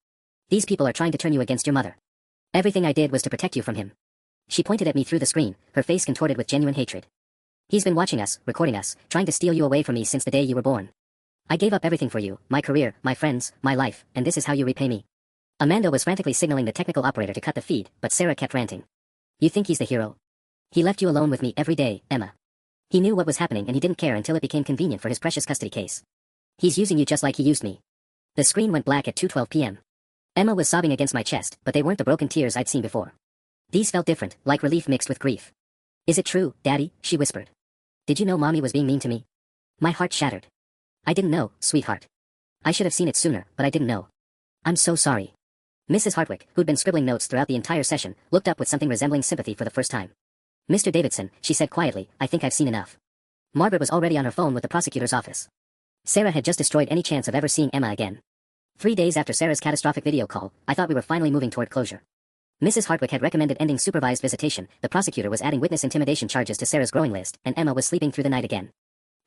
These people are trying to turn you against your mother. Everything I did was to protect you from him. She pointed at me through the screen, her face contorted with genuine hatred. He's been watching us, recording us, trying to steal you away from me since the day you were born. I gave up everything for you, my career, my friends, my life, and this is how you repay me. Amanda was frantically signaling the technical operator to cut the feed, but Sarah kept ranting. You think he's the hero? He left you alone with me every day, Emma. He knew what was happening and he didn't care until it became convenient for his precious custody case. He's using you just like he used me. The screen went black at 2:12 p.m. Emma was sobbing against my chest, but they weren't the broken tears I'd seen before. These felt different, like relief mixed with grief. Is it true, Daddy? She whispered. Did you know Mommy was being mean to me? My heart shattered. I didn't know, sweetheart. I should have seen it sooner, but I didn't know. I'm so sorry. Mrs. Hartwick, who'd been scribbling notes throughout the entire session, looked up with something resembling sympathy for the first time. Mr. Davidson, she said quietly, I think I've seen enough. Margaret was already on her phone with the prosecutor's office. Sarah had just destroyed any chance of ever seeing Emma again. 3 days after Sarah's catastrophic video call, I thought we were finally moving toward closure. Mrs. Hartwick had recommended ending supervised visitation, the prosecutor was adding witness intimidation charges to Sarah's growing list, and Emma was sleeping through the night again.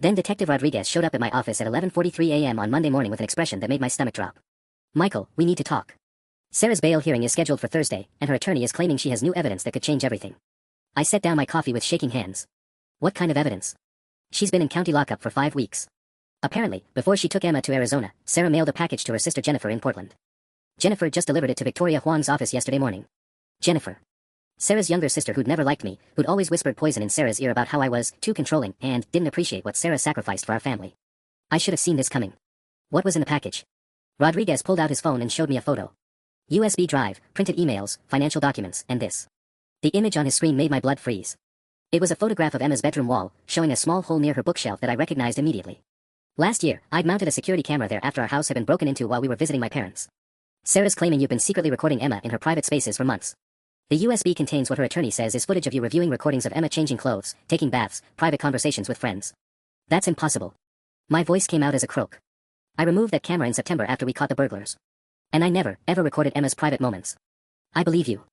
Then Detective Rodriguez showed up at my office at 11:43 a.m. on Monday morning with an expression that made my stomach drop. Michael, we need to talk. Sarah's bail hearing is scheduled for Thursday, and her attorney is claiming she has new evidence that could change everything. I set down my coffee with shaking hands. What kind of evidence? She's been in county lockup for 5 weeks. Apparently, before she took Emma to Arizona, Sarah mailed a package to her sister Jennifer in Portland. Jennifer just delivered it to Victoria Huang's office yesterday morning. Jennifer. Sarah's younger sister who'd never liked me, who'd always whispered poison in Sarah's ear about how I was too controlling and didn't appreciate what Sarah sacrificed for our family. I should have seen this coming. What was in the package? Rodriguez pulled out his phone and showed me a photo. USB drive, printed emails, financial documents, and this. The image on his screen made my blood freeze. It was a photograph of Emma's bedroom wall, showing a small hole near her bookshelf that I recognized immediately. Last year, I'd mounted a security camera there after our house had been broken into while we were visiting my parents. Sarah's claiming you've been secretly recording Emma in her private spaces for months. The USB contains what her attorney says is footage of you reviewing recordings of Emma changing clothes, taking baths, private conversations with friends. That's impossible. My voice came out as a croak. I removed that camera in September after we caught the burglars. And I never, ever recorded Emma's private moments. I believe you.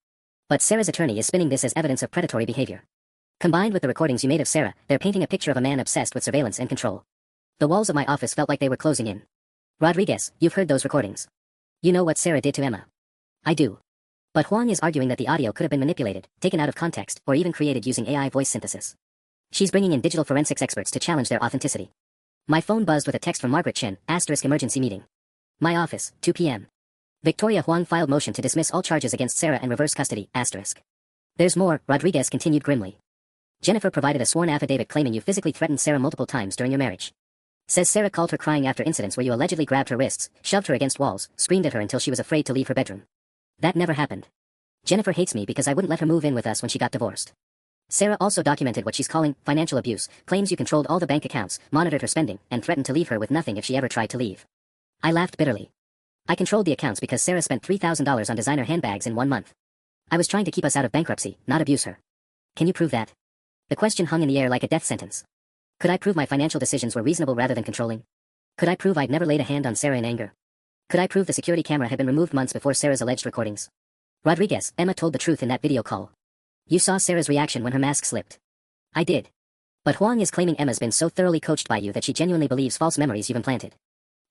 But Sarah's attorney is spinning this as evidence of predatory behavior. Combined with the recordings you made of Sarah, they're painting a picture of a man obsessed with surveillance and control. The walls of my office felt like they were closing in. Rodriguez, you've heard those recordings. You know what Sarah did to Emma. I do. But Huang is arguing that the audio could have been manipulated, taken out of context, or even created using AI voice synthesis. She's bringing in digital forensics experts to challenge their authenticity. My phone buzzed with a text from Margaret Chen, *emergency meeting. My office, 2 p.m. Victoria Huang filed motion to dismiss all charges against Sarah and reverse custody, asterisk. There's more, Rodriguez continued grimly. Jennifer provided a sworn affidavit claiming you physically threatened Sarah multiple times during your marriage. Says Sarah called her crying after incidents where you allegedly grabbed her wrists, shoved her against walls, screamed at her until she was afraid to leave her bedroom. That never happened. Jennifer hates me because I wouldn't let her move in with us when she got divorced. Sarah also documented what she's calling financial abuse, claims you controlled all the bank accounts, monitored her spending, and threatened to leave her with nothing if she ever tried to leave. I laughed bitterly. I controlled the accounts because Sarah spent $3,000 on designer handbags in 1 month. I was trying to keep us out of bankruptcy, not abuse her. Can you prove that? The question hung in the air like a death sentence. Could I prove my financial decisions were reasonable rather than controlling? Could I prove I'd never laid a hand on Sarah in anger? Could I prove the security camera had been removed months before Sarah's alleged recordings? Rodriguez, Emma told the truth in that video call. You saw Sarah's reaction when her mask slipped. I did. But Huang is claiming Emma's been so thoroughly coached by you that she genuinely believes false memories you've implanted.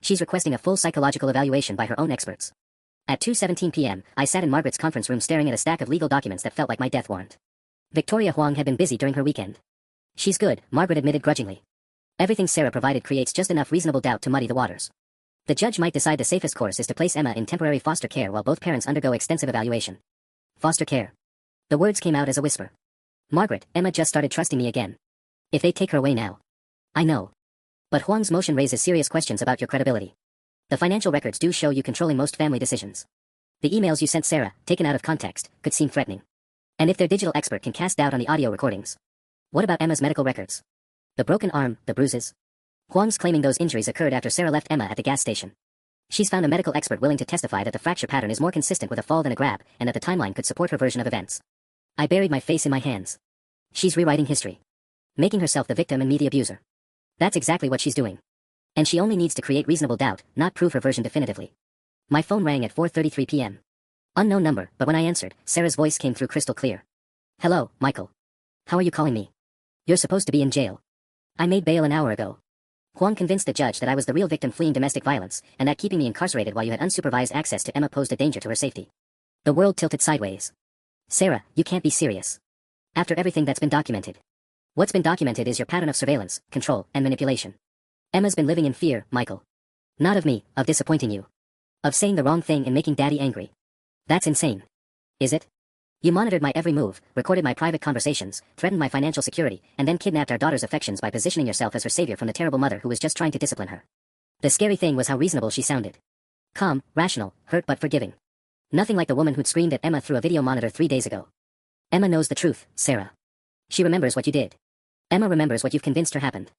She's requesting a full psychological evaluation by her own experts. At 2:17 p.m., I sat in Margaret's conference room staring at a stack of legal documents that felt like my death warrant. Victoria Huang had been busy during her weekend. She's good, Margaret admitted grudgingly. Everything Sarah provided creates just enough reasonable doubt to muddy the waters. The judge might decide the safest course is to place Emma in temporary foster care while both parents undergo extensive evaluation. Foster care. The words came out as a whisper. Margaret, Emma just started trusting me again. If they take her away now. I know. But Huang's motion raises serious questions about your credibility. The financial records do show you controlling most family decisions. The emails you sent Sarah, taken out of context, could seem threatening. And if their digital expert can cast doubt on the audio recordings. What about Emma's medical records? The broken arm, the bruises? Huang's claiming those injuries occurred after Sarah left Emma at the gas station. She's found a medical expert willing to testify that the fracture pattern is more consistent with a fall than a grab, and that the timeline could support her version of events. I buried my face in my hands. She's rewriting history. Making herself the victim and me the abuser. That's exactly what she's doing. And she only needs to create reasonable doubt, not prove her version definitively. My phone rang at 4:33 p.m. Unknown number, but when I answered, Sarah's voice came through crystal clear. Hello, Michael. How are you calling me? You're supposed to be in jail. I made bail an hour ago. Huang convinced the judge that I was the real victim fleeing domestic violence, and that keeping me incarcerated while you had unsupervised access to Emma posed a danger to her safety. The world tilted sideways. Sarah, you can't be serious. After everything that's been documented. What's been documented is your pattern of surveillance, control, and manipulation. Emma's been living in fear, Michael. Not of me, of disappointing you. Of saying the wrong thing and making Daddy angry. That's insane. Is it? You monitored my every move, recorded my private conversations, threatened my financial security, and then kidnapped our daughter's affections by positioning yourself as her savior from the terrible mother who was just trying to discipline her. The scary thing was how reasonable she sounded. Calm, rational, hurt but forgiving. Nothing like the woman who'd screamed at Emma through a video monitor 3 days ago. Emma knows the truth, Sarah. She remembers what you did. Emma remembers what you've convinced her happened.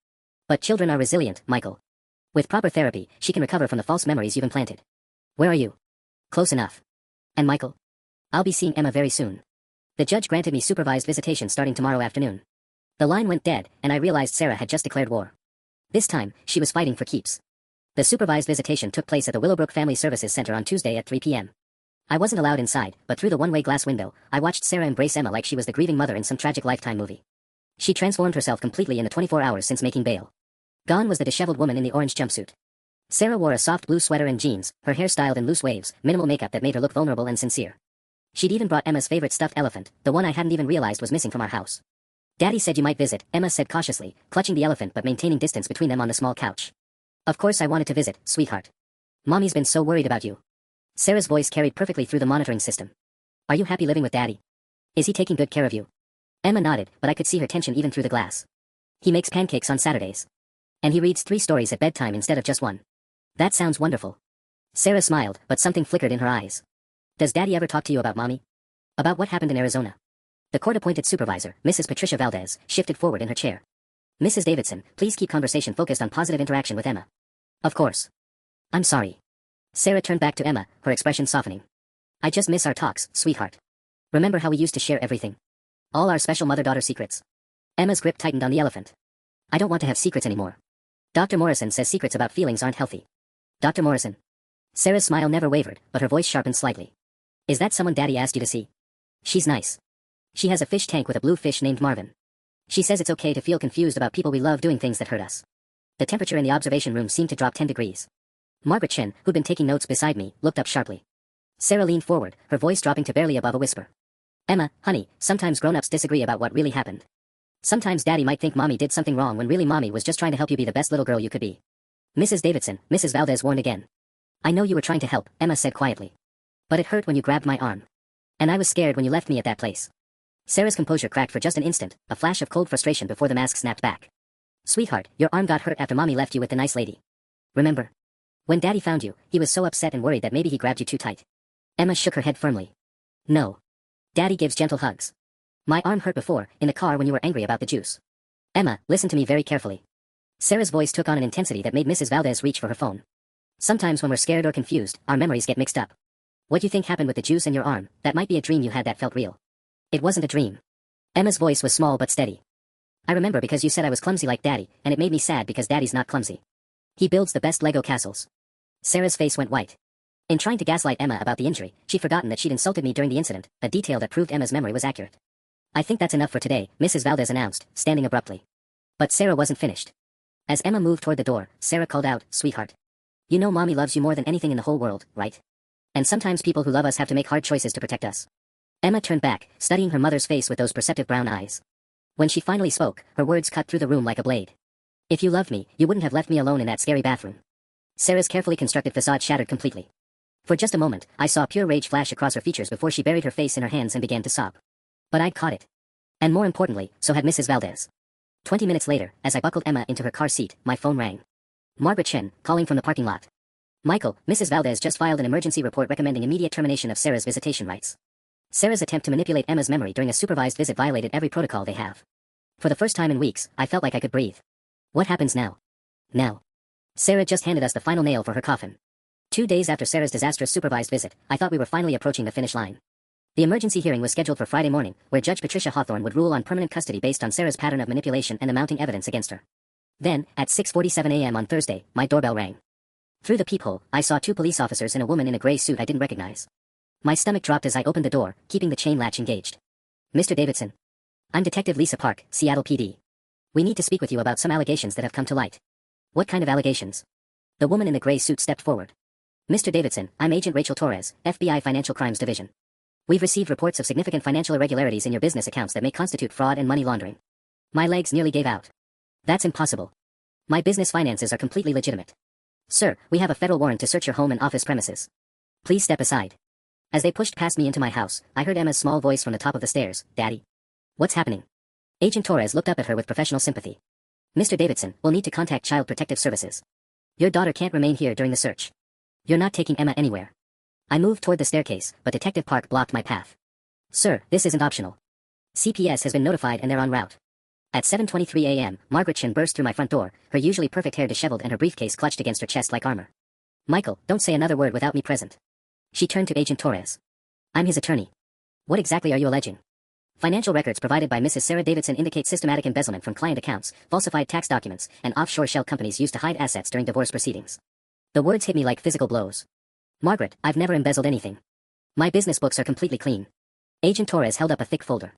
But children are resilient, Michael. With proper therapy, she can recover from the false memories you've implanted. Where are you? Close enough. And Michael? I'll be seeing Emma very soon. The judge granted me supervised visitation starting tomorrow afternoon. The line went dead, and I realized Sarah had just declared war. This time, she was fighting for keeps. The supervised visitation took place at the Willowbrook Family Services Center on Tuesday at 3 p.m. I wasn't allowed inside, but through the one-way glass window, I watched Sarah embrace Emma like she was the grieving mother in some tragic Lifetime movie. She transformed herself completely in the 24 hours since making bail. Gone was the disheveled woman in the orange jumpsuit. Sarah wore a soft blue sweater and jeans, her hair styled in loose waves, minimal makeup that made her look vulnerable and sincere. She'd even brought Emma's favorite stuffed elephant, the one I hadn't even realized was missing from our house. Daddy said you might visit, Emma said cautiously, clutching the elephant but maintaining distance between them on the small couch. Of course I wanted to visit, sweetheart. Mommy's been so worried about you. Sarah's voice carried perfectly through the monitoring system. Are you happy living with Daddy? Is he taking good care of you? Emma nodded, but I could see her tension even through the glass. He makes pancakes on Saturdays. And he reads 3 stories at bedtime instead of just 1. That sounds wonderful. Sarah smiled, but something flickered in her eyes. Does Daddy ever talk to you about Mommy? About what happened in Arizona? The court-appointed supervisor, Mrs. Patricia Valdez, shifted forward in her chair. Mrs. Davidson, please keep conversation focused on positive interaction with Emma. Of course. I'm sorry. Sarah turned back to Emma, her expression softening. I just miss our talks, sweetheart. Remember how we used to share everything? All our special mother-daughter secrets. Emma's grip tightened on the elephant. I don't want to have secrets anymore. Dr. Morrison says secrets about feelings aren't healthy. Dr. Morrison. Sarah's smile never wavered, but her voice sharpened slightly. Is that someone Daddy asked you to see? She's nice. She has a fish tank with a blue fish named Marvin. She says it's okay to feel confused about people we love doing things that hurt us. The temperature in the observation room seemed to drop 10 degrees. Margaret Chen, who'd been taking notes beside me, looked up sharply. Sarah leaned forward, her voice dropping to barely above a whisper. Emma, honey, sometimes grown-ups disagree about what really happened. Sometimes Daddy might think Mommy did something wrong when really Mommy was just trying to help you be the best little girl you could be. Mrs. Davidson, Mrs. Valdez warned again. I know you were trying to help, Emma said quietly. But it hurt when you grabbed my arm. And I was scared when you left me at that place. Sarah's composure cracked for just an instant, a flash of cold frustration before the mask snapped back. Sweetheart, your arm got hurt after Mommy left you with the nice lady. Remember? When Daddy found you, he was so upset and worried that maybe he grabbed you too tight. Emma shook her head firmly. No. Daddy gives gentle hugs. My arm hurt before, in the car when you were angry about the juice. Emma, listen to me very carefully. Sarah's voice took on an intensity that made Mrs. Valdez reach for her phone. Sometimes when we're scared or confused, our memories get mixed up. What you think happened with the juice in your arm, that might be a dream you had that felt real. It wasn't a dream. Emma's voice was small but steady. I remember because you said I was clumsy like Daddy, and it made me sad because Daddy's not clumsy. He builds the best Lego castles. Sarah's face went white. In trying to gaslight Emma about the injury, she'd forgotten that she'd insulted me during the incident, a detail that proved Emma's memory was accurate. I think that's enough for today, Mrs. Valdez announced, standing abruptly. But Sarah wasn't finished. As Emma moved toward the door, Sarah called out, Sweetheart. You know Mommy loves you more than anything in the whole world, right? And sometimes people who love us have to make hard choices to protect us. Emma turned back, studying her mother's face with those perceptive brown eyes. When she finally spoke, her words cut through the room like a blade. If you loved me, you wouldn't have left me alone in that scary bathroom. Sarah's carefully constructed facade shattered completely. For just a moment, I saw pure rage flash across her features before she buried her face in her hands and began to sob. But I'd caught it. And more importantly, so had Mrs. Valdez. 20 minutes later, as I buckled Emma into her car seat, my phone rang. Margaret Chen, calling from the parking lot. Michael, Mrs. Valdez just filed an emergency report recommending immediate termination of Sarah's visitation rights. Sarah's attempt to manipulate Emma's memory during a supervised visit violated every protocol they have. For the first time in weeks, I felt like I could breathe. What happens now? Now. Sarah just handed us the final nail for her coffin. 2 days after Sarah's disastrous supervised visit, I thought we were finally approaching the finish line. The emergency hearing was scheduled for Friday morning, where Judge Patricia Hawthorne would rule on permanent custody based on Sarah's pattern of manipulation and the mounting evidence against her. Then, at 6:47 a.m. on Thursday, my doorbell rang. Through the peephole, I saw 2 police officers and a woman in a gray suit I didn't recognize. My stomach dropped as I opened the door, keeping the chain latch engaged. Mr. Davidson. I'm Detective Lisa Park, Seattle PD. We need to speak with you about some allegations that have come to light. What kind of allegations? The woman in the gray suit stepped forward. Mr. Davidson, I'm Agent Rachel Torres, FBI Financial Crimes Division. We've received reports of significant financial irregularities in your business accounts that may constitute fraud and money laundering. My legs nearly gave out. That's impossible. My business finances are completely legitimate. Sir, we have a federal warrant to search your home and office premises. Please step aside. As they pushed past me into my house, I heard Emma's small voice from the top of the stairs, Daddy. What's happening? Agent Torres looked up at her with professional sympathy. Mr. Davidson, we'll need to contact Child Protective Services. Your daughter can't remain here during the search. You're not taking Emma anywhere. I moved toward the staircase, but Detective Park blocked my path. Sir, this isn't optional. CPS has been notified and they're en route. At 7:23 a.m., Margaret Chen burst through my front door, her usually perfect hair disheveled and her briefcase clutched against her chest like armor. Michael, don't say another word without me present. She turned to Agent Torres. I'm his attorney. What exactly are you alleging? Financial records provided by Mrs. Sarah Davidson indicate systematic embezzlement from client accounts, falsified tax documents, and offshore shell companies used to hide assets during divorce proceedings. The words hit me like physical blows. Margaret, I've never embezzled anything. My business books are completely clean. Agent Torres held up a thick folder.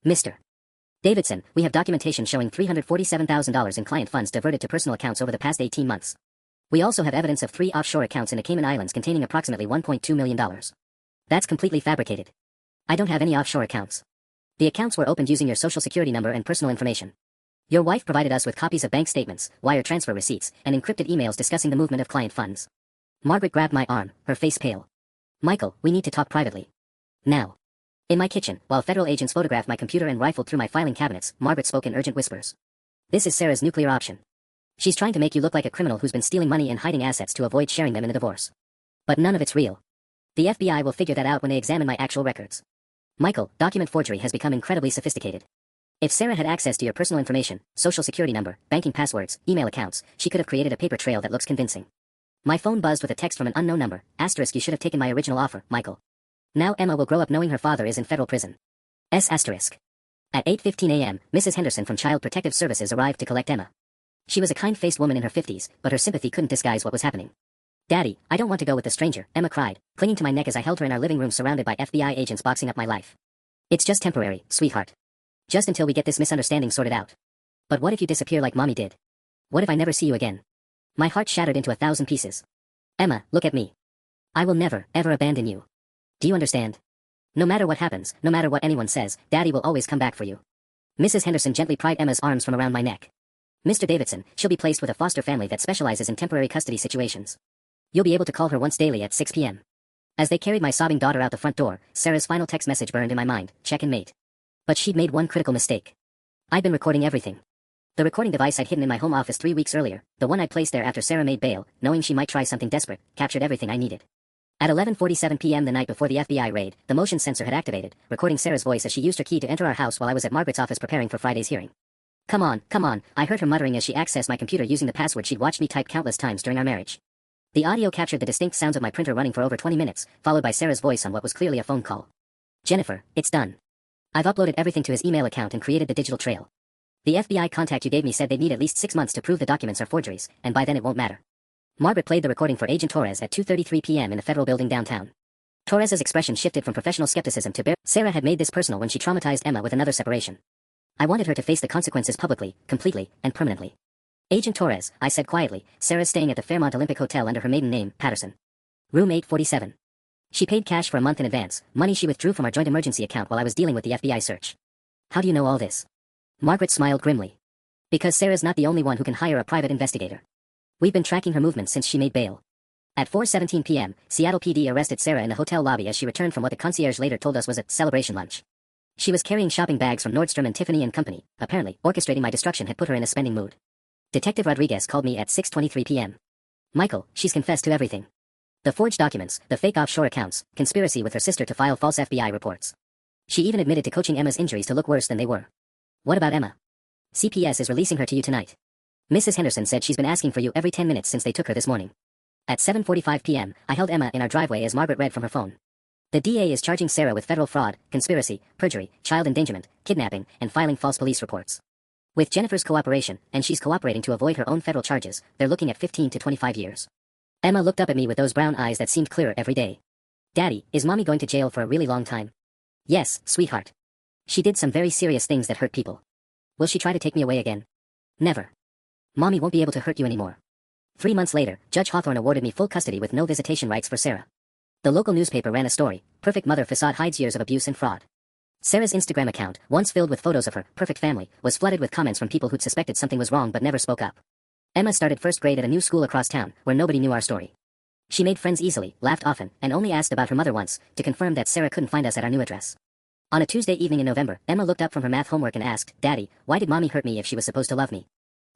Mr. Davidson, we have documentation showing $347,000 in client funds diverted to personal accounts over the past 18 months. We also have evidence of 3 offshore accounts in the Cayman Islands containing approximately $1.2 million. That's completely fabricated. I don't have any offshore accounts. The accounts were opened using your social security number and personal information. Your wife provided us with copies of bank statements, wire transfer receipts, and encrypted emails discussing the movement of client funds. Margaret grabbed my arm, her face pale. Michael, we need to talk privately. Now. In my kitchen, while federal agents photographed my computer and rifled through my filing cabinets, Margaret spoke in urgent whispers. This is Sarah's nuclear option. She's trying to make you look like a criminal who's been stealing money and hiding assets to avoid sharing them in a divorce. But none of it's real. The FBI will figure that out when they examine my actual records. Michael, document forgery has become incredibly sophisticated. If Sarah had access to your personal information, social security number, banking passwords, email accounts, she could have created a paper trail that looks convincing. My phone buzzed with a text from an unknown number, asterisk you should have taken my original offer, Michael. Now Emma will grow up knowing her father is in federal prison. S asterisk. At 8:15 a.m., Mrs. Henderson from Child Protective Services arrived to collect Emma. She was a kind-faced woman in her 50s, but her sympathy couldn't disguise what was happening. Daddy, I don't want to go with the stranger, Emma cried, clinging to my neck as I held her in our living room surrounded by FBI agents boxing up my life. It's just temporary, sweetheart. Just until we get this misunderstanding sorted out. But what if you disappear like Mommy did? What if I never see you again? My heart shattered into 1,000 pieces. Emma, look at me. I will never, ever abandon you. Do you understand? No matter what happens, no matter what anyone says, Daddy will always come back for you. Mrs. Henderson gently pried Emma's arms from around my neck. Mr. Davidson, she'll be placed with a foster family that specializes in temporary custody situations. You'll be able to call her once daily at 6 p.m. As they carried my sobbing daughter out the front door, Sarah's final text message burned in my mind, check and mate. But she'd made one critical mistake. I'd been recording everything. The recording device I'd hidden in my home office 3 weeks earlier, the one I'd placed there after Sarah made bail, knowing she might try something desperate, captured everything I needed. At 11:47 p.m. the night before the FBI raid, the motion sensor had activated, recording Sarah's voice as she used her key to enter our house while I was at Margaret's office preparing for Friday's hearing. Come on, I heard her muttering as she accessed my computer using the password she'd watched me type countless times during our marriage. The audio captured the distinct sounds of my printer running for over 20 minutes, followed by Sarah's voice on what was clearly a phone call. Jennifer, it's done. I've uploaded everything to his email account and created the digital trail. The FBI contact you gave me said they'd need at least 6 months to prove the documents are forgeries, and by then it won't matter. Margaret played the recording for Agent Torres at 2:33 p.m. in the federal building downtown. Torres's expression shifted from professional skepticism to Sarah had made this personal when she traumatized Emma with another separation. I wanted her to face the consequences publicly, completely, and permanently. Agent Torres, I said quietly, Sarah's staying at the Fairmont Olympic Hotel under her maiden name, Patterson. Room 847. She paid cash for a month in advance, money she withdrew from our joint emergency account while I was dealing with the FBI search. How do you know all this? Margaret smiled grimly. Because Sarah's not the only one who can hire a private investigator. We've been tracking her movements since she made bail. At 4:17 p.m., Seattle PD arrested Sarah in the hotel lobby as she returned from what the concierge later told us was a celebration lunch. She was carrying shopping bags from Nordstrom and Tiffany & Company. Apparently, orchestrating my destruction had put her in a spending mood. Detective Rodriguez called me at 6:23 p.m. Michael, she's confessed to everything. The forged documents, the fake offshore accounts, conspiracy with her sister to file false FBI reports. She even admitted to coaching Emma's injuries to look worse than they were. What about Emma? CPS is releasing her to you tonight. Mrs. Henderson said she's been asking for you every 10 minutes since they took her this morning. At 7:45 p.m., I held Emma in our driveway as Margaret read from her phone. The DA is charging Sarah with federal fraud, conspiracy, perjury, child endangerment, kidnapping, and filing false police reports. With Jennifer's cooperation, and she's cooperating to avoid her own federal charges, they're looking at 15 to 25 years. Emma looked up at me with those brown eyes that seemed clearer every day. Daddy, is Mommy going to jail for a really long time? Yes, sweetheart. She did some very serious things that hurt people. Will she try to take me away again? Never. Mommy won't be able to hurt you anymore. 3 months later, Judge Hawthorne awarded me full custody with no visitation rights for Sarah. The local newspaper ran a story, Perfect Mother Facade Hides Years of Abuse and Fraud. Sarah's Instagram account, once filled with photos of her perfect family, was flooded with comments from people who'd suspected something was wrong but never spoke up. Emma started first grade at a new school across town, where nobody knew our story. She made friends easily, laughed often, and only asked about her mother once, to confirm that Sarah couldn't find us at our new address. On a Tuesday evening in November, Emma looked up from her math homework and asked, Daddy, why did Mommy hurt me if she was supposed to love me?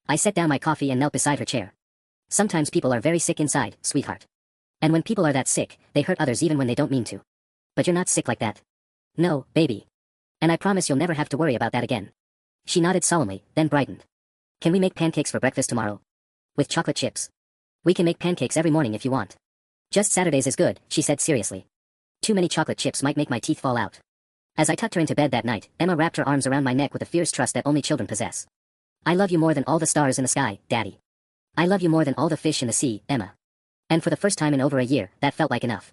I set down my coffee and knelt beside her chair. Sometimes people are very sick inside, sweetheart. And when people are that sick, they hurt others even when they don't mean to. But you're not sick like that. No, baby. And I promise you'll never have to worry about that again. She nodded solemnly, then brightened. Can we make pancakes for breakfast tomorrow? With chocolate chips. We can make pancakes every morning if you want. Just Saturdays is good, she said seriously. Too many chocolate chips might make my teeth fall out. As I tucked her into bed that night, Emma wrapped her arms around my neck with a fierce trust that only children possess. I love you more than all the stars in the sky, Daddy. I love you more than all the fish in the sea, Emma. And for the first time in over a year, that felt like enough.